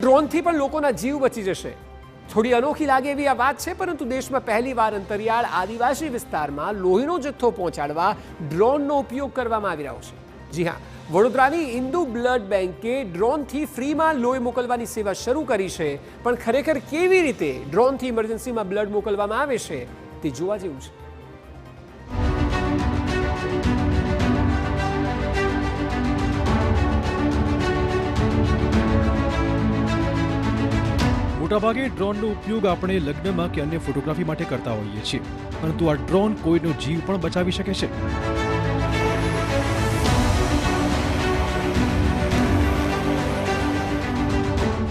ડ્રોનથી પણ લોકોના જીવ બચી જશે. થોડી અનોખી લાગે એવી આ વાત છે, પરંતુ દેશમાં પહેલીવાર અંતરિયાળ આદિવાસી વિસ્તારમાં લોહીનો જથ્થો પહોંચાડવા ડ્રોનનો ઉપયોગ કરવામાં આવી રહ્યો છે. જી હા, વડોદરાની ઇન્દુ બ્લડ બેંકે ડ્રોનથી ફ્રીમાં લોહી મોકલવાની સેવા શરૂ કરી છે. પણ ખરેખર કેવી રીતે ડ્રોનથી ઇમરજન્સીમાં બ્લડ મોકલવામાં આવે છે તે જોવા જેવું છે. મોટાભાગે ડ્રોનનો ઉપયોગ આપણે લગ્નમાં કે અન્ય ફોટોગ્રાફી માટે કરતા હોઈએ છીએ, પરંતુ આ ડ્રોન કોઈનો જીવ પણ બચાવી શકે છે.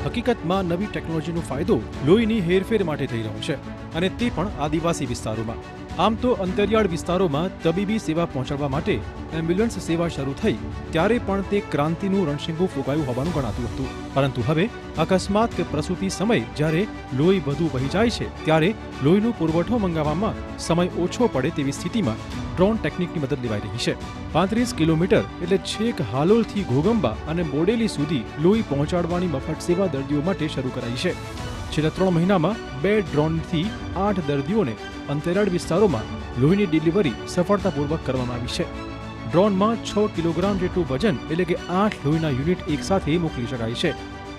હકીકતમાં નવી ટેકનોલોજીનો ફાયદો લોહીની હેરફેર માટે થઈ રહ્યો છે, અને તે પણ આદિવાસી વિસ્તારોમાં. આમ તો અંતરિયાળ વિસ્તારોમાં તબીબી સેવા પહોંચાડવા માટે એમ્બ્યુલન્સ સેવા શરૂ થઈ ત્યારે પણ તે ક્રાંતિનું રણશીંગું ફૂંકાયું હોવાનું ગણાતું હતું. પરંતુ હવે અકસ્માત કે પ્રસૂતિ સમયે જ્યારે લોહી વધુ વહી જાય છે ત્યારે લોહીનો પુરવઠો મંગાવવામાં સમય ઓછો પડે તેવી સ્થિતિમાં ડ્રોન ટેકનિકની મદદ લેવાઈ રહી છે. 35 કિલોમીટર એટલે છેક હાલોલથી ઘોગંબા અને બોડેલી સુધી લોહી પહોંચાડવાની મફત સેવા દર્દીઓ માટે શરૂ કરાઈ છે. છેલ્લા 3 મહિનામાં 2 ડ્રોનથી 8 દર્દીઓને અંતરિયાળ વિસ્તારોમાં લોહીની ડિલિવરી સફળતાપૂર્વક કરવામાં આવી છે. ડ્રોનમાં 6 કિલોગ્રામ જેટલું વજન એટલે કે 8 લોહીના યુનિટ એકસાથે મોકલી શકાય છે.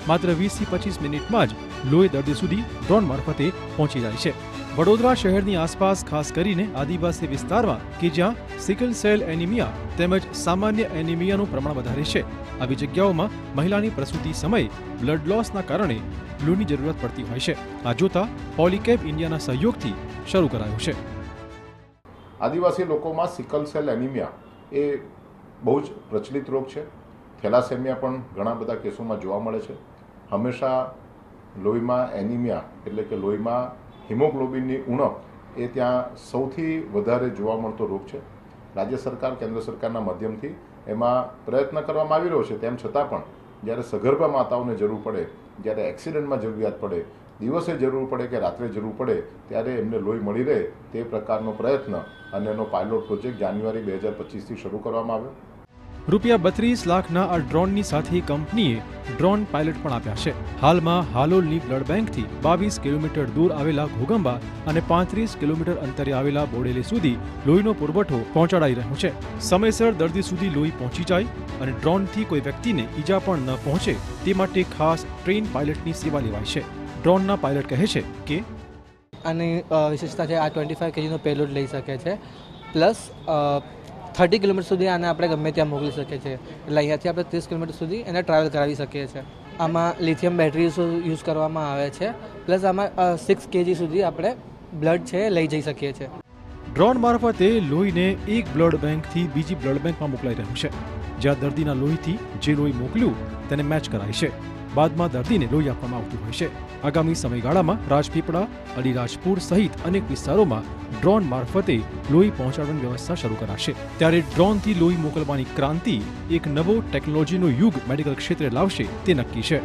માત્ર 20 થી 25 મિનિટમાં જ લોહી દર્દી સુધી ડ્રોન મારફતે પહોંચી જાય છે. વડોદરા શહેરની આસપાસ ખાસ કરીને આદિવાસી વિસ્તારમાં કે જ્યાં સિકલ સેલ એનિમિયા તેમજ સામાન્ય એનિમિયાનું પ્રમાણ વધારે છે, આવી જગ્યાઓમાં મહિલાની પ્રસૂતિ સમયે બ્લડ લોસના કારણે લોહીની જરૂરિયાત પડતી હોય છે. આ જોતા પોલીકેબ ઇન્ડિયાના સહયોગથી શરૂ કરાયું છે. આદિવાસી લોકોમાં સિકલ સેલ એનિમિયા એ બહુ જ પ્રચલિત રોગ છે. થેલાસેમિયા પણ ઘણા બધા કેસોમાં જોવા મળે છે. હંમેશા લોહીમાં એનિમિયા એટલે કે લોહીમાં હિમોગ્લોબિનની ઉણપ એ ત્યાં સૌથી વધારે જોવા મળતો રોગ છે. રાજ્ય સરકાર, કેન્દ્ર સરકારના માધ્યમથી એમાં પ્રયત્ન કરવામાં આવી રહ્યો છે. તેમ છતાં પણ જ્યારે સગર્ભા માતાઓને જરૂર પડે, જ્યારે એક્સિડન્ટમાં જરૂરિયાત પડે, દિવસે જરૂર પડે કે રાત્રે જરૂર પડે, ત્યારે એમને લોહી મળી રહે તે પ્રકારનો પ્રયત્ન અને એનો પાયલોટ પ્રોજેક્ટ જાન્યુઆરી 2025થી શરૂ કરવામાં આવ્યો. રૂપિયા 32 લાખના આ ડ્રોનની સાથે કંપનીએ ડ્રોન પાયલટ પણ આપ્યા છે. હાલમાં હાલોલની બ્લડ બેંકથી 22 કિલોમીટર દૂર આવેલા ઘોગંબા અને 35 કિલોમીટર અંતરે આવેલા બોડેલી સુધી લોહીનો પુરવઠો પહોંચાડાઈ રહ્યો છે. સમયસર દર્દી સુધી લોહી પહોંચી જાય અને ડ્રોનથી કોઈ વ્યક્તિને ઈજા પણ ન પહોંચે તે માટે ખાસ ટ્રેન પાયલટની સેવા લેવાય છે. ડ્રોનના પાયલટ કહે છે કે આની વિશેષતા છે આ 25 kgનો પેલોડ લઈ શકે છે, પ્લસ 30 કિલોમીટર સુધી આને આપણે ગમે ત્યાં મોકલી શકીએ છીએ. એટલે અહીંયાથી આપણે 30 કિલોમીટર સુધી એને ટ્રાવેલ કરાવી શકીએ છીએ. આમાં લિથિયમ બેટરીઝ યુઝ કરવામાં આવે છે, પ્લસ આમાં 6 kg સુધી આપણે બ્લડ છે લઈ જઈ શકીએ છીએ. ડ્રોન મારફતે લોહીને એક બ્લડ બેંકથી બીજી બ્લડ બેંકમાં મોકલાઈ રહ્યું છે, જ્યાં દર્દીના લોહીથી જે લોહી મોકલ્યું તેને મેચ કરાય છે. બાદમાં દર્દીને લોહી આપવામાં આવતું હોય છે. આગામી સમયગાળામાં રાજપીપળા, અલીરાજપુર સહિત અનેક વિસ્તારોમાં ડ્રોન મારફતે લોહી પહોંચાડવાની વ્યવસ્થા શરૂ કરાશે. ત્યારે ડ્રોનથી લોહી મોકલવાની ક્રાંતિ એક નવો ટેકનોલોજીનો યુગ મેડિકલ ક્ષેત્રે લાવશે તે નક્કી છે.